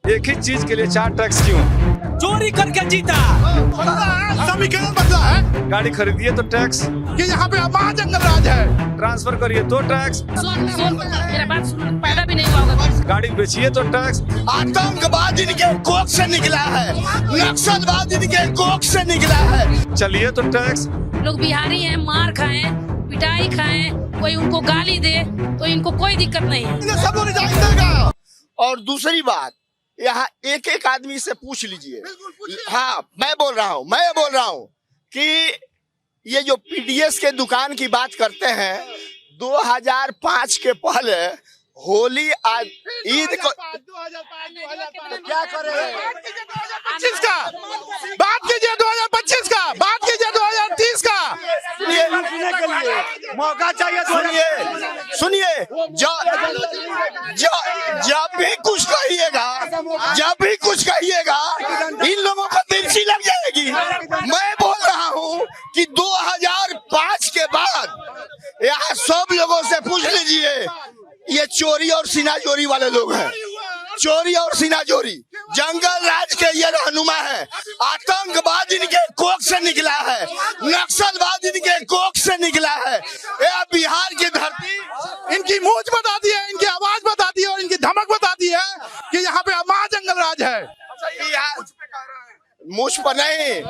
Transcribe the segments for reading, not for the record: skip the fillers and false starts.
एक ही चीज के लिए 4 टैक्स क्यों? चोरी करके जीता। समीकरण बदला है गाड़ी खरीदिए तो टैक्स, कि यहाँ पे महाजंगल राज है। ट्रांसफर करिए तो टैक्स, मेरा बात सुन, पैदा भी नहीं हुआ होगा। गाड़ी बेचिए तो टैक्स। आतंकवाद इनके कोख से निकला है, नक्सलवाद इनके कोख से निकला है। चलिए तो टैक्स। लोग बिहारी हैं, मार खाएं, पिटाई खाएं, कोई उनको गाली दे तो इनको कोई दिक्कत नहीं है। इन्हें सब लोग रिजाइन देगा। और दूसरी बात, यहाँ एक एक आदमी से पूछ लीजिए। हाँ, मैं बोल रहा हूँ कि ये जो पीडीएस के दुकान की बात करते हैं, 2005 के पहले होली ईद को क्या करें? 2025 का बात कीजिए, 2025 का बात कीजिए, 2030 का मौका चाहिए। सुनिए, जब भी कुछ कहिएगा इन लोगों को तिरछी लग जाएगी। मैं बोल रहा हूँ कि 2005 के बाद यहाँ सब लोगों से पूछ लीजिए, ये चोरी और सीनाजोरी वाले लोग हैं। चोरी और सीनाजोरी जंगल राज के ये रहनुमा है। आतंकवाद इनके कोख से निकला है, नक्सलवाद इनके कोख से निकला है। यह बिहार की धरती इनकी मूंछ बताती है, इनकी आवाज बताती है और इनकी धमक बताती है कि यहाँ पे महाजंगल राज है। मूछ पर नहीं,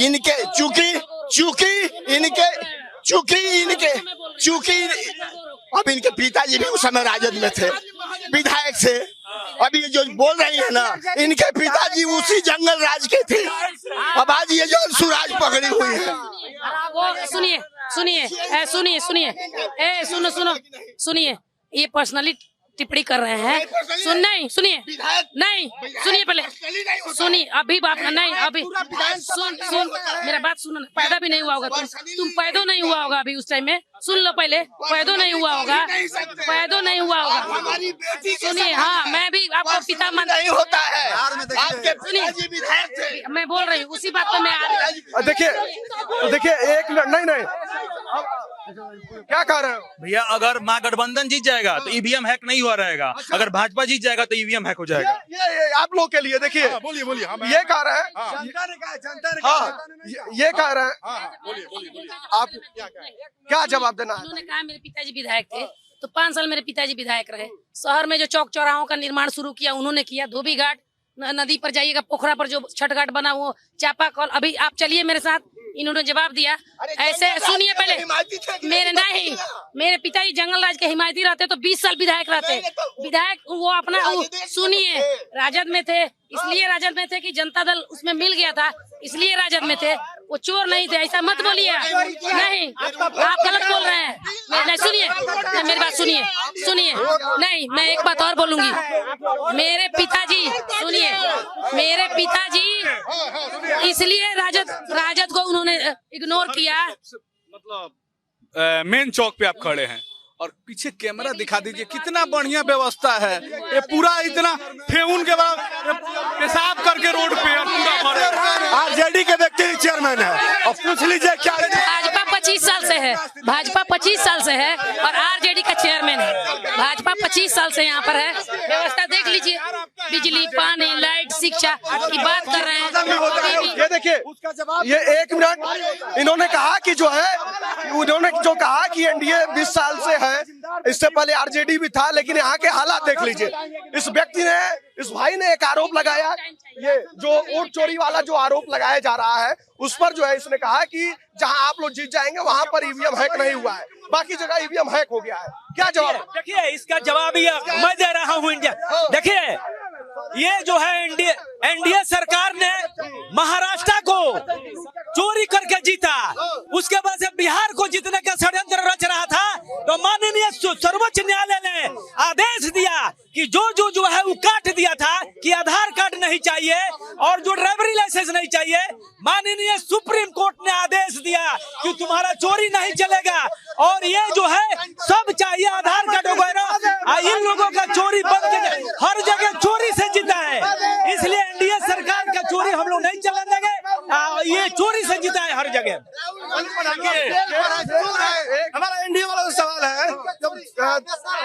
इनके चूंकि अब इनके पिताजी भी उस समय राजद में थे, विधायक थे। अभी ये जो बोल रही है ना, इनके पिताजी उसी जंगल राज के थे। अब आज ये जो सुराज पकड़ी हुई है। सुनिए, ये पर्सनली टिप्पणी कर रहे हैं। सुनिए पहले सुनिए। अभी बात नहीं, अभी सुन मेरा बात सुनो ना। पैदा भी नहीं हुआ होगा, तुम पैदा नहीं हुआ होगा अभी उस टाइम में। सुन लो पहले, पैदा नहीं हुआ होगा। सुनिए, हाँ, मैं भी आपको पिता नहीं होता है। आपके पिताजी विधायक थे। मैं बोल रही हूँ, उसी बात पर मैं आ रही हूँ। देखिए एक मिनट, नहीं क्या कह रहे हो भैया? अगर महागठबंधन जीत जाएगा तो ईवीएम हैक नहीं हुआ रहेगा, अगर भाजपा जीत जाएगा तो ईवीएम हैक हो जाएगा। ये आप लोग के लिए देखिए, बोलिए ये कह रहे हैं, ये कह रहे हैं, आप क्या जवाब देना है? उन्होंने कहा मेरे पिताजी विधायक थे, तो 5 साल मेरे पिताजी विधायक रहे। शहर में जो चौक चौराहों का निर्माण शुरू किया उन्होंने किया। धोबी घाट, नदी पर जाइएगा, पोखरा पर जो छठ घाट बना, वो चापा कल। अभी आप चलिए मेरे साथ, इन्होंने जवाब दिया। ऐसे सुनिए पहले, मेरे पिताजी जंगल राज के हिमायती रहते तो 20 साल विधायक रहते। विधायक वो अपना सुनिए, राजद में थे, इसलिए राजद में थे कि जनता दल उसमें मिल गया था, इसलिए राजद में थे। वो चोर नहीं थे, ऐसा मत बोलिए। नहीं, आप गलत बोल रहे हैं। नहीं, सुनिए, मेरी बात सुनिए। नहीं, मैं एक बात और बोलूंगी। मेरे पिताजी, सुनिए, मेरे पिताजी इसलिए राजद को उन्होंने इग्नोर किया। मतलब मेन चौक पे आप खड़े हैं और पीछे कैमरा दिखा दीजिए, कितना बढ़िया व्यवस्था है। ये पूरा इतना फेउन के बाद पेशाब करके रोड पे पूरा भरे। आरजेडी के व्यक्ति चेयरमैन है और पूछ लीजिए क्या भाजपा 25 साल से है, भाजपा 25 साल से है और आरजेडी का चेयरमैन है। भाजपा 25 साल से यहाँ पर है। व्यवस्था देख लीजिए, बिजली, पानी, लाइट, शिक्षा की बात कर रहे हैं। ये देखिए, ये 1 मिनट, इन्होंने कहा कि जो कहा कि एनडीए 20 साल से है, इससे पहले आरजेडी भी था, लेकिन यहाँ के हालात देख लीजिए। इस व्यक्ति ने, इस भाई ने एक आरोप लगाया, ये जो वोट चोरी वाला जो आरोप लगाया जा रहा है, उस पर जो है इसने कहा कि जहां आप लोग जीत जाएंगे वहां पर ईवीएम हैक नहीं हुआ है, बाकी जगह ईवीएम हैक हो गया है। क्या जवाब? देखिए, इसका जवाब ये मैं दे रहा हूँ। इंडिया, देखिए, ये जो है एनडीए सरकार ने महाराष्ट्र को चोरी करके जीता, उसके बाद से बिहार को जीतने का षड्यंत्र रच रहा था। तो माननीय सर्वोच्च न्यायालय ने आदेश दिया कि जो है वो काट दिया था कि आधार कार्ड नहीं चाहिए और जो ड्राइवरी लाइसेंस नहीं चाहिए। माननीय सुप्रीम कोर्ट ने आदेश दिया कि तुम्हारा चोरी नहीं चलेगा और ये जो है सब चाहिए, आधार कार्ड वगैरह। इन लोगों का चोरी बंद किया, हर जगह चोरी से जीता है, इसलिए एनडीए सरकार का चोरी हम लोग नहीं चलने देंगे। ये चोरी से जीता है हर जगह। हमारा एनडीए वाला सवाल है, जब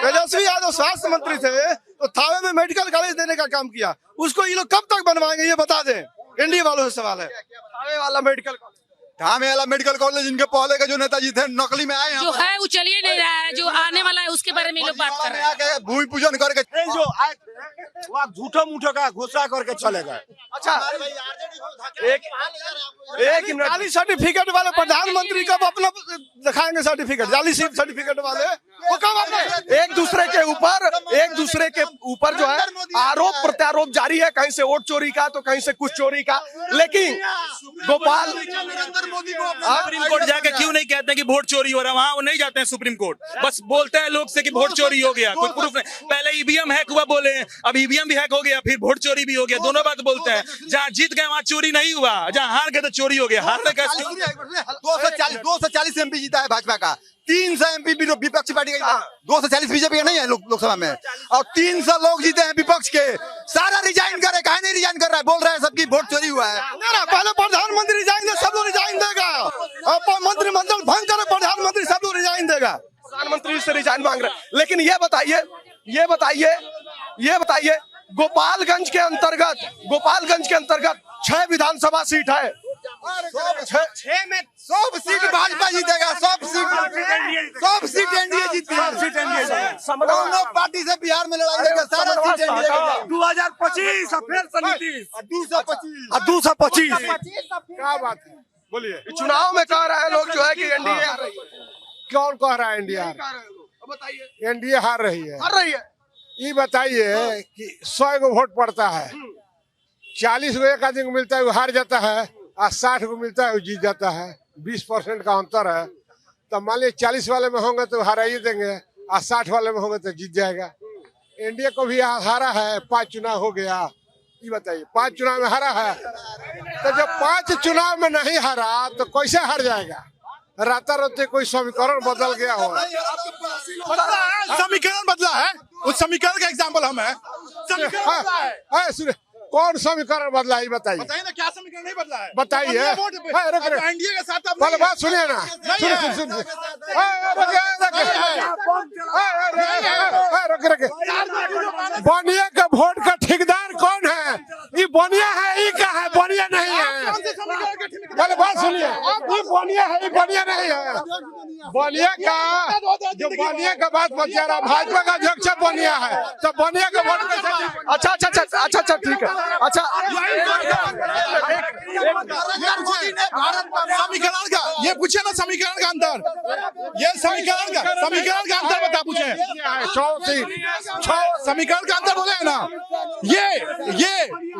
तेजस्वी यादव स्वास्थ्य मंत्री थे तो थावे में मेडिकल कॉलेज देने का काम किया, उसको ये लोग कब तक बनवाएंगे ये बता दें। एनडीए वालों से सवाल है। थावे वाला मेडिकल कॉलेज, धामे वाला मेडिकल कॉलेज इनके पहले के जो नेताजी थे नकली में आए जो है वो चलिए नहीं रहा है, जो आने वाला है उसके बारे में ये लोग बात कर रहे हैं। आके भूमि पूजन करके जो वहाँ झूठो मूठो का घोषणा करके चले गए। अच्छा एक जाली सर्टिफिकेट वाले प्रधानमंत्री कब अपना दिखाएंगे सर्टिफिकेट? जाली सर्टिफिकेट वाले वो कब अपना एक दूसरे के ऊपर जो है आरोप प्रत्यारोप जारी है, कहीं से वोट चोरी का तो कहीं से कुछ चोरी का। लेकिन गोपाल सुप्रीम कोर्ट जाके क्यों नहीं कहते कि वोट चोरी हो रहा है? वहाँ वो नहीं जाते हैं सुप्रीम कोर्ट, बस बोलते हैं लोग से कि वोट चोरी हो गया, कोई प्रूफ नहीं। पहले ईवीएम हैक हुआ बोले, अब ईवीएम भी हैक हो गया, फिर वोट चोरी भी हो गया, दोनों बात बोलते हैं। जहाँ जीत गए वहाँ चोरी नहीं हुआ, जहाँ हार गए तो चोरी हो गया। हारने का 240 एमपी जीता है भाजपा का, 300 एमपी विपक्षी पार्टी का, 240 बीजेपी का नहीं है लोकसभा में, और 300 लोग जीते हैं विपक्ष के। सारा रिजाइन करे, काहे नहीं रिजाइन कर रहा है? बोल रहे हैं सबकी वोट चोरी हुआ है। पहले प्रधानमंत्री रिजाइन दे, सब लोग रिजाइन देगा। मंत्रिमंडल भंग करे, प्रधानमंत्री सब लोग रिजाइन देगा। प्रधानमंत्री से रिजाइन मांग रहे हैं। लेकिन ये बताइए गोपालगंज के अंतर्गत 6 विधानसभा सीट है, 6 में 100 सीट भाजपा जीतेगा, 100 सीट एनडीए जीती है। दोनों पार्टी से बिहार में लड़ाई देगा, सारा सीट एनडीए का। 2025 फिर से नीतीश 225 क्या बात है, बोलिए। चुनाव में कह रहे हैं लोग जो है कि एनडीए हार रही है। कौन कह रहा है एनडीए बताइए, एनडीए हार रही है? ये बताइए कि 100 को वोट पड़ता है, 40 को एक आदमी को मिलता है वो हार जाता है, और 60 को मिलता है वो जीत जाता है। 20% का अंतर है। तो मान लीजिए 40 वाले में होंगे तो हरा ही देंगे, और 60 वाले में होंगे तो जीत जाएगा। एनडीए को भी हारा है, 5 चुनाव हो गया। ये बताइए 5 चुनाव में हारा है, तो जब 5 चुनाव में नहीं हारा तो कैसे हार जाएगा? राता रोते कोई समीकरण बदल गया हो। समीकरण बदला है, उस समीकरण का एग्जाम्पल हम है। कौन समीकरण बदला है बताइए? बताइए ना, क्या समीकरण नहीं बदला है? बताइए। एनडीए के साथ पहले बात सुनिए ना, बनिया का वोट का ठेकेदार कौन है? ये बनिया है, ये क्या है? बनिया नहीं है। पहले बात सुनिए, ये बनिया है, ये बनिया नहीं है। बनिया का बात बच जा रहा, भाजपा का अध्यक्ष बनिया है, तो बनिया का वोट कैसे? अच्छा ठीक है। अच्छा समीकरण का ये पूछे ना, समीकरण का अंतर, ये समीकरण का अंतर बता पूछे। 6 समीकरण का अंतर बोले ना।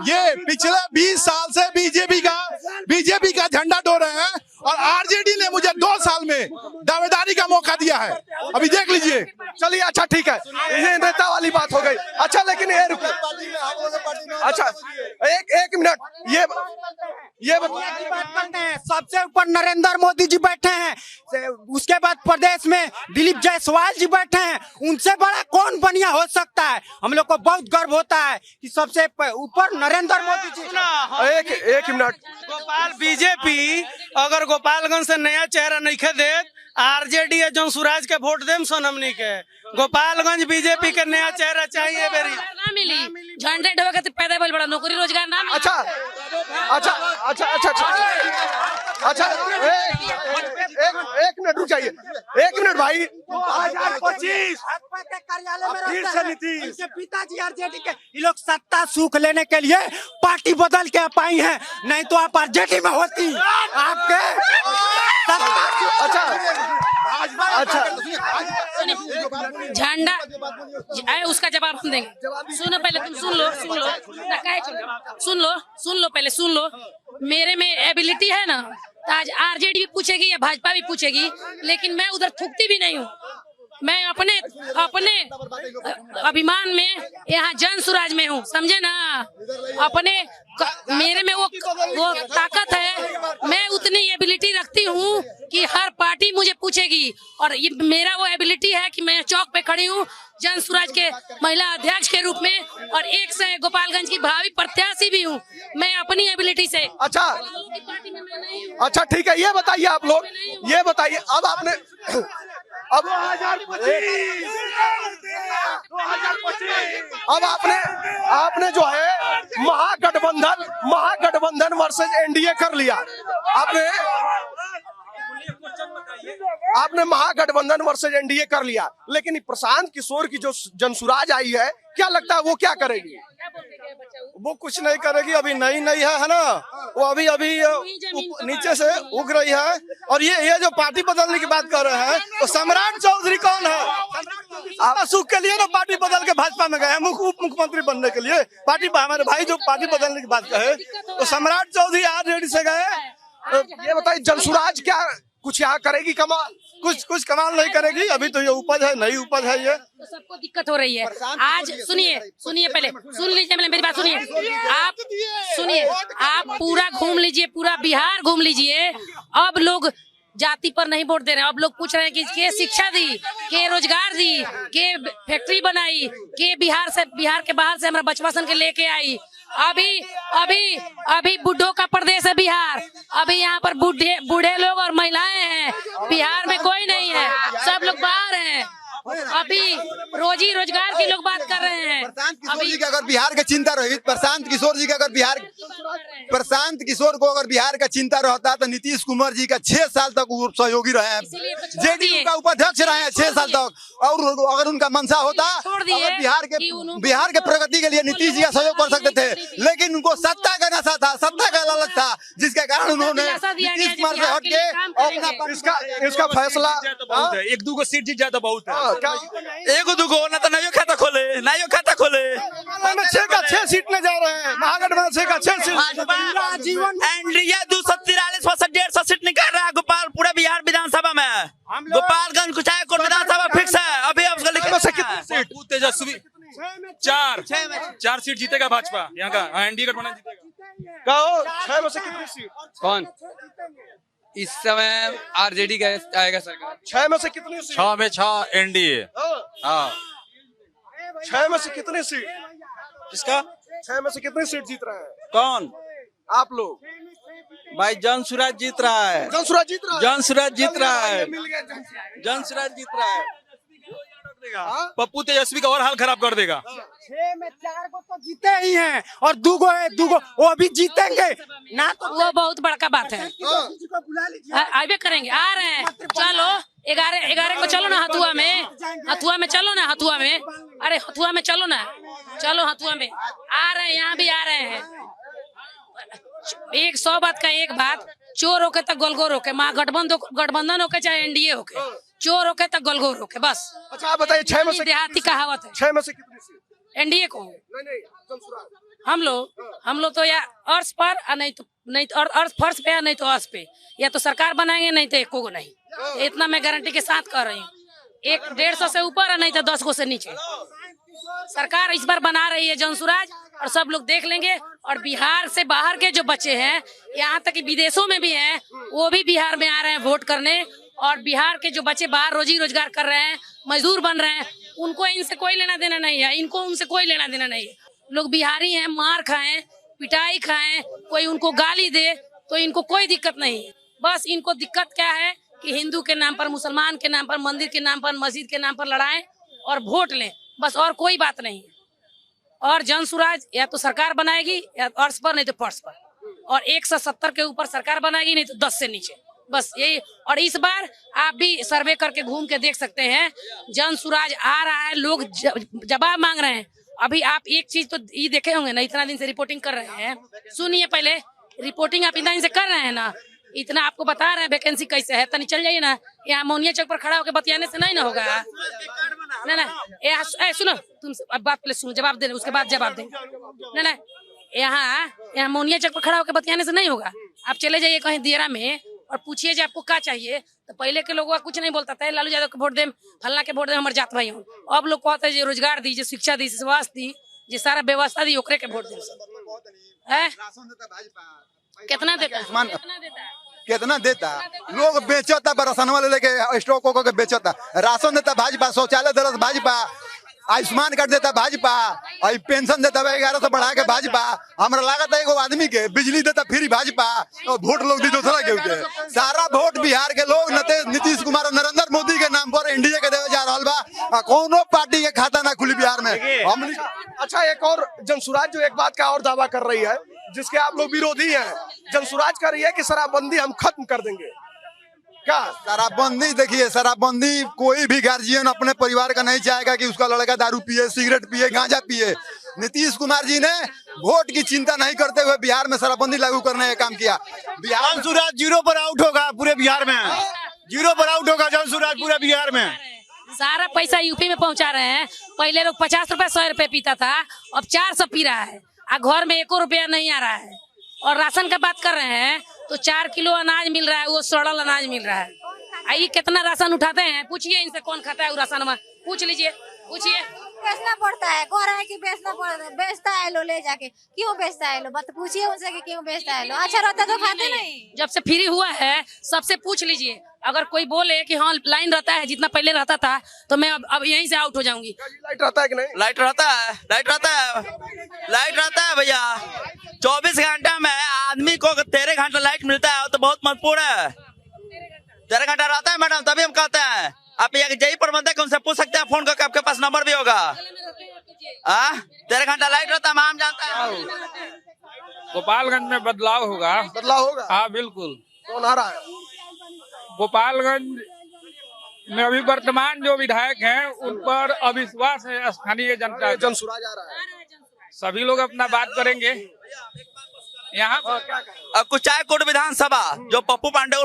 ये पिछले 20 साल से बीजेपी का झंडा डो रहे हैं, और आरजेडी ने मुझे 2 साल में दावेदारी का मौका दिया है। अभी देख लीजिए। चलिए अच्छा ठीक है, ये नेता वाली बात हो गई। अच्छा लेकिन ये अच्छा एक मिनट, ये सबसे ऊपर नरेंद्र मोदी जी बैठे हैं, उसके बाद प्रदेश में दिलीप जायसवाल जी बैठे हैं। उनसे बड़ा कौन बनिया हो सकता है? हम लोग को बहुत गर्व होता है कि सबसे ऊपर नरेंद्र मोदी जी। एक मिनट, गोपाल बीजेपी अगर गोपालगंज से नया चेहरा नहीं खे दे, आरजेडी जौन सूरज के वोट देम सन हमनी के। गोपालगंज बीजेपी के नया चेहरा चाहिए बेरी ना मिली, झंडे ढो के पैदा भइल बड़ा, नौकरी रोजगार ना मिली। अच्छा एक मिनट रुक जाइए, 1 मिनट भाई। 2025 भाजपा के कार्यालय में फिर रहते से हैं। नीतीश। इनके पिताजी आरजेडी के, ये लोग सत्ता सुख लेने के लिए पार्टी बदल के आप आई हैं, नहीं तो आप आरजेडी में होती। आपके झंडा आए, उसका जवाब हम देंगे। सुनो पहले, तुम सुन लो ना, काहे सुन लो पहले सुन लो। मेरे में एबिलिटी है ना, तो आज आरजेडी भी पूछेगी या भाजपा भी पूछेगी, लेकिन मैं उधर थूकती भी नहीं हूँ। मैं अपने अभिमान में यहाँ जन सुराज में हूँ, समझे ना? मेरे में वो ताकत है, मैं उतनी एबिलिटी रखती हूँ कि हर पार्टी मुझे पूछेगी, और ये मेरा वो एबिलिटी है कि मैं चौक पे खड़ी हूँ जन सुराज के महिला अध्यक्ष के रूप में, और एक से गोपालगंज की भावी प्रत्याशी भी हूँ मैं अपनी एबिलिटी से। अच्छा पार्टी में मैं नहीं हूँ। अच्छा ठीक है, ये बताइए आप लोग, ये बताइए अब आपने अब अब आपने जो है महागठबंधन वर्सेज एनडीए कर लिया। आपने महागठबंधन वर्सेज एनडीए कर लिया, लेकिन प्रशांत किशोर की जो जनसुराज आई है, क्या लगता है वो क्या करेगी? वो कुछ नहीं करेगी, अभी नई है ना, वो अभी नीचे से उग रही है। और ये जो पार्टी बदलने की बात कर रहे हैं, तो सम्राट चौधरी कौन है? सुख के लिए ना पार्टी बदल के भाजपा में गए हैं, उप मुख्यमंत्री बनने के लिए। पार्टी हमारे भाई जो पार्टी बदलने की बात कहे, तो सम्राट चौधरी आरजेडी से गए। ये बताइए, जनसुराज क्या कुछ यहाँ करेगी कमाल? कुछ कमाल नहीं करेगी, अभी तो ये उपज है, नई उपज है ये। तो सबको दिक्कत हो रही है। आज सुनिए पहले सुन लीजिए, मेरी बात सुनिए। आप पूरा घूम लीजिए, पूरा बिहार घूम लीजिए। अब लोग जाति पर नहीं वोट दे रहे हैं, अब लोग पूछ रहे हैं कि के शिक्षा दी, के रोजगार दी, के फैक्ट्री बनाई, के बिहार के बाहर से हमारा बचवा सन के लेके आई। अभी बुढ़ों का प्रदेश है बिहार। अभी यहाँ पर बूढ़े लोग और महिलाएं हैं, बिहार में कोई नहीं है, सब लोग बाहर हैं। अभी रोजी रोजगार की लोग बात कर रहे हैं। प्रशांत किशोर जी का अगर बिहार का चिंता रही, प्रशांत किशोर को अगर बिहार का चिंता रहता तो नीतीश कुमार जी का 6 साल तक वो सहयोगी रहे हैं, जेडीयू का उपाध्यक्ष रहे हैं 6 साल तक। और अगर उनका मंशा होता, अगर बिहार के प्रगति के लिए नीतीश जी का सहयोग कर सकते थे, लेकिन उनको सत्ता का नशा था, सत्ता का लालच था, जिसके कारण उन्होंने नीतीश कुमार से हट के अपना इसका फैसला 1-2 सीट जीत जाता बहुत है। एगो दुगो ना तो नहीं खाता खोले। 6 सीट में जा रहे हैं, महागठबंधन 6 सीट। एनडीए 243 सीट निकाल रहा है गोपाल पूरे बिहार विधानसभा में। गोपालगंज कुचायकोट विधानसभा फिक्स है। अभी तेजस्वी 4 सीट जीतेगा भाजपा, यहाँ का एनडीए गठबंधन जीतेगा। 6 में से कितनी सीट? कौन इस समय आरजेडी का आएगा सरकार? 6 में से कितनी सीट? 6 में 6 एनडीए। हाँ, 6 में से कितनी सीट? किसका? 6 में से कितनी सीट जीत रहे हैं कौन? आप लोग? भाई जनसुराज जीत रहा है। जनसुराज जीत रहा है। जनसुराज जीत रहा है। मिल गया जनसुराज जीत रहा है। पप्पू तेजस्वी का और हाल खराब कर देगा। 6 में 4 को तो जीते ही हैं, और 2 वो भी जीतेंगे ना, तो वो बहुत बड़का बात है। आइए करेंगे, आ रहे हैं। चलो 11 को चलो ना, हथुआ में चलो ना, हथुआ में। अरे हथुआ में चलो ना, चलो हथुआ में आ रहे हैं, यहाँ भी आ रहे हैं। 100 बात का एक बात, चोर होके तक गोलगोर होके, गठबंधन होके चाहे एनडीए होके, चोर होके तक गोलगोर होके, बस। अच्छा आप बताइए, 6 में से देहाती कहावत है। 6 में से कितनी सीट? एनडीए को नहीं जनसुराज। हम लोग तो या अर्श पर, नहीं तो अर्श फर्श पे, नहीं तो अर्श पे, या तो सरकार बनाएंगे, नहीं तो एको को नहीं। इतना मैं गारंटी के साथ कर रही हूँ। 150 से ऊपर, नहीं तो 10 से नीचे सरकार इस बार बना रही है जनसुराज, और सब लोग देख लेंगे। और बिहार से बाहर के जो बच्चे हैं, यहाँ तक कि विदेशों में भी हैं, वो भी बिहार में आ रहे हैं वोट करने। और बिहार के जो बच्चे बाहर रोजी रोजगार कर रहे हैं, मजदूर बन रहे हैं, उनको इनसे कोई लेना देना नहीं है, इनको उनसे कोई लेना देना नहीं है। लोग बिहारी हैं, मार खाएं, पिटाई खाएं, कोई उनको गाली दे तो इनको कोई दिक्कत नहीं है। बस इनको दिक्कत क्या है कि हिंदू के नाम पर, मुसलमान के नाम पर, मंदिर के नाम पर, मस्जिद के नाम पर लड़ाएं और वोट लें, बस, और कोई बात नहीं है। और जनसुराज या तो सरकार बनाएगी, या अर्श पर, नहीं तो फर्श पर, और 170 के ऊपर सरकार बनाएगी, नहीं तो 10 से नीचे, बस यही। और इस बार आप भी सर्वे करके घूम के देख सकते हैं, जनसुराज आ रहा है, लोग जवाब मांग रहे हैं। अभी आप एक चीज तो ये देखे होंगे ना, इतना दिन से रिपोर्टिंग कर रहे हैं, सुनिए पहले, रिपोर्टिंग आप इतना दिन से कर रहे हैं ना, इतना आपको बता रहे हैं वैकेंसी कैसे है, तनी चल जाइए ना, यहाँ मोनिया चौक पर खड़ा होकर बतियाने से नहीं ना होगा। ना सुनो, तुम अब बात पहले सुनो, जवाब दे, उसके बाद जवाब देंगे। ना यहाँ मोनिया चौक पर खड़ा होकर बतियाने से नहीं होगा। आप चले जाइए कहीं दियरा में और पूछिए जो आपको क्या चाहिए, तो पहले के लोगों का कुछ नहीं बोलता था, लालू यादव को वोट दे, फलना के वोट दे, हमारे जात भाई हूँ। अब लोग कहते हैं रोजगार दी, शिक्षा दी, स्वास्थ्य दी, जो सारा व्यवस्था दी, ओकरे के वोट दे। कितना देता? कितना देता? लोग बेचता, राशन वाले लेके स्टॉक होकर बेचता, राशन देता भाजपा, शौचालय देता भाजपा, आयुष्मान कार्ड देता भाजपा, और पेंशन देता 1100 बढ़ा के भाजपा। हमरा लागत है एगो आदमी के बिजली देता फ्री भाजपा, और वोट लोग दी दूसरा के। सारा वोट बिहार के लोग नीतीश कुमार और नरेंद्र मोदी के नाम पर एनडीए के देवे जा रहल बा, कोनो पार्टी के खाता ना खुली बिहार में। हमनी अच्छा, एक और जनसुराज जो एक बात का और दावा कर रही है, जिसके आप लोग विरोधी हैं, जनसुराज कर रही है कि शराबबंदी हम खत्म कर देंगे। क्या शराबबंदी? देखिए, शराबबंदी कोई भी गार्जियन अपने परिवार का नहीं चाहेगा कि उसका लड़का दारू पिए, सिगरेट पिए, गांजा पिए। नीतीश कुमार जी ने वोट की चिंता नहीं करते हुए बिहार में शराबबंदी लागू करने का काम किया। बिहार जनसुराज 0 पर आउट होगा पूरे बिहार में, 0 पर आउट होगा जनसुराज पूरे बिहार में। सारा पैसा यूपी में पहुंचा रहे हैं। पहले लोग 50 रुपए 100 रुपए पीता था, अब 400 पी रहा है, घर में 1 रुपया नहीं आ रहा है। और राशन का बात कर रहे हैं तो 4 किलो अनाज मिल रहा है, वो सड़ल अनाज मिल रहा है। ये कितना राशन उठाते हैं? पूछिए इनसे, कौन खाता है वो राशन में, पूछ लीजिए, पूछिए। बेचना पड़ता है, कह रहा है कि बेचना पड़ता है, बेचता है लो ले जाके, क्यों बेचता है लो? बात पूछिए उनसे कि क्यों बेचता है लो। अच्छा रहता तो खाते नहीं। जब से फ्री हुआ है सबसे पूछ लीजिए, अगर कोई बोले कि हाँ लाइन रहता है जितना पहले रहता था, तो मैं अब यहीं से आउट हो जाऊंगी। लाइट रहता है कि नहीं? लाइट रहता है, लाइट रहता है, लाइट रहता है भैया। 24 घंटा में आदमी को 13 घंटा लाइट मिलता है तो बहुत महत्वपूर्ण है। 13 घंटा रहता है मैडम, तभी हम कहते हैं। आप यही प्रबंधक उनसे पूछ सकते हैं फोन करके, आपके पास नंबर भी होगा। 13 घंटा लाइट रहता है, हम जानते हैं। गोपालगंज में बदलाव होगा। बदलाव होगा? हाँ बिल्कुल। कौन आ रहा है? गोपालगंज में अभी वर्तमान जो विधायक हैं उन पर अविश्वास है स्थानीय जनता। जनसुराज आ रहा है। सभी लोग अपना बात करेंगे। यहाँ कुचायकोट विधानसभा जो पप्पू पांडे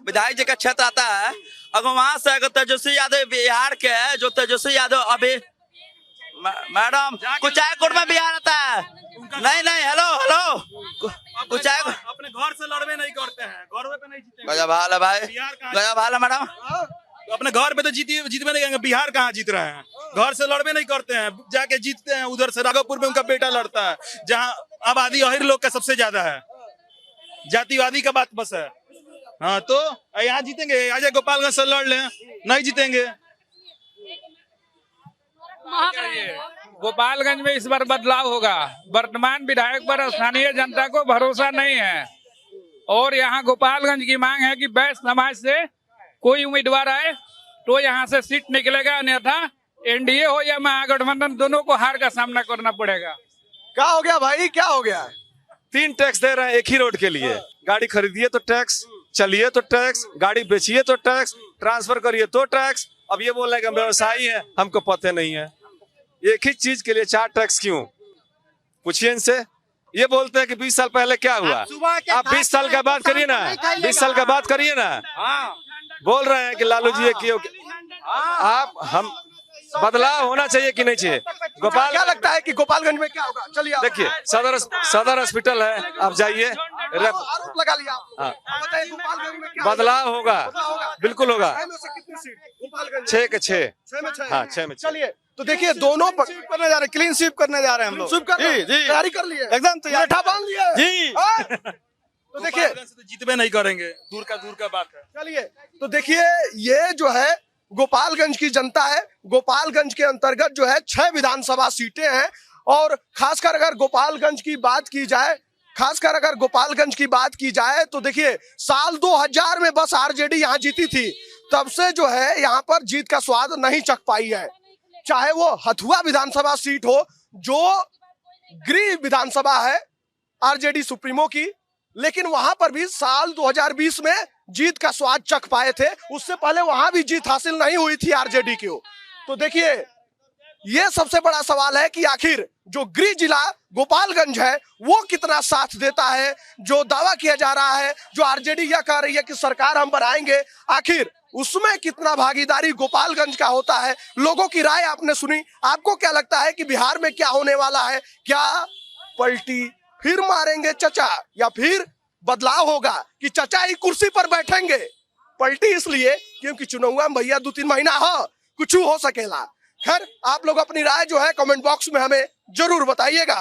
विधायक जी का क्षेत्र आता है, अगर वहाँ से अगर तेजस्वी यादव बिहार के है, जो तेजस्वी यादव अभी मैडम कुचायकोट में बिहार आता है। नहीं हेलो कुचायकोट अपने घर से लड़वे नहीं करते हैं, घर पे नहीं जीतेंगे। गजब हाल है भाई, गजब हाल है मैडम। अपने घर पे तो जीतवे नहीं करेंगे, बिहार कहाँ जीत रहे हैं? घर से लड़वे नहीं करते हैं, जाके जीतते हैं उधर से। राघोपुर में उनका बेटा लड़ता है, जहाँ आबादी अहिर लोग का सबसे ज्यादा है, जातिवादी का बात बस है। हाँ, तो यहाँ जीतेंगे? आज गोपालगंज से लड़ लें, नहीं जीतेंगे। गोपालगंज में इस बार बदलाव होगा। वर्तमान विधायक पर स्थानीय जनता को भरोसा नहीं है और यहाँ गोपालगंज की मांग है कि बैस समाज से कोई उम्मीदवार आए तो यहाँ से सीट निकलेगा, अन्यथा एनडीए हो या महागठबंधन दोनों को हार का सामना करना पड़ेगा। क्या हो गया भाई, क्या हो गया? 3 टैक्स दे रहे हैं एक ही रोड के लिए। गाड़ी खरीदिए तो टैक्स, चलिए तो टैक्स, गाड़ी बेचिए तो टैक्स, ट्रांसफर करिए तो टैक्स। अब ये बोल रहे हैं कि हम व्यवसायी हैं, हमको पता नहीं है। एक ही चीज के लिए 4 टैक्स क्यों? पूछिए इनसे। ये बोलते हैं कि 20 साल पहले क्या हुआ। आप 20 साल का बात करिए ना, 20 साल का बात करिए ना। बोल रहे हैं कि लालू जी क्यों? आप हम बदलाव होना चाहिए कि नहीं चाहिए? गोपाल क्या लगता है कि गोपालगंज में क्या होगा? चलिए देखिए, सदर हॉस्पिटल है, आप जाइए, आरोप लगा लिया। बताइए गोपालगंज में क्या बदलाव होगा? बिल्कुल होगा। 6 के 6। हाँ, 6 में 6। चलिए, तो देखिए दोनों करने जा रहे हैं, क्लीन स्वीप करने जा रहे हैं हम लोग। तैयारी कर लिए, एकदम तैयार, बांध लिया जी। तो देखिए जीतवे नहीं करेंगे, दूर का बात है। चलिए, तो देखिए ये जो है गोपालगंज की जनता है। गोपालगंज के अंतर्गत जो है 6 विधानसभा सीटें हैं और खासकर अगर गोपालगंज की बात की जाए तो देखिए साल 2000 में बस आरजेडी यहाँ जीती थी, तब से जो है यहाँ पर जीत का स्वाद नहीं चख पाई है। चाहे वो हथुआ विधानसभा सीट हो जो गृह विधानसभा है आरजेडी सुप्रीमो की, लेकिन वहां पर भी साल 2020 में जीत का स्वाद चख पाए थे। उससे पहले वहां भी जीत हासिल नहीं हुई थी आरजेडी की। तो देखिए ये सबसे बड़ा सवाल है कि आखिर जो गृह जिला गोपालगंज है वो कितना साथ देता है। जो दावा किया जा रहा है, जो आरजेडी यह कह रही है कि सरकार हम बनाएंगे, आखिर उसमें कितना भागीदारी गोपालगंज का होता है? लोगों की राय आपने सुनी। आपको क्या लगता है कि बिहार में क्या होने वाला है? क्या पलटी फिर मारेंगे चचा या फिर बदलाव होगा कि चचा ही कुर्सी पर बैठेंगे? पलटी इसलिए क्योंकि चुनाव में भैया 2-3 महीना कुछ हो सकेला। खैर, आप लोग अपनी राय जो है कमेंट बॉक्स में हमें जरूर बताइएगा।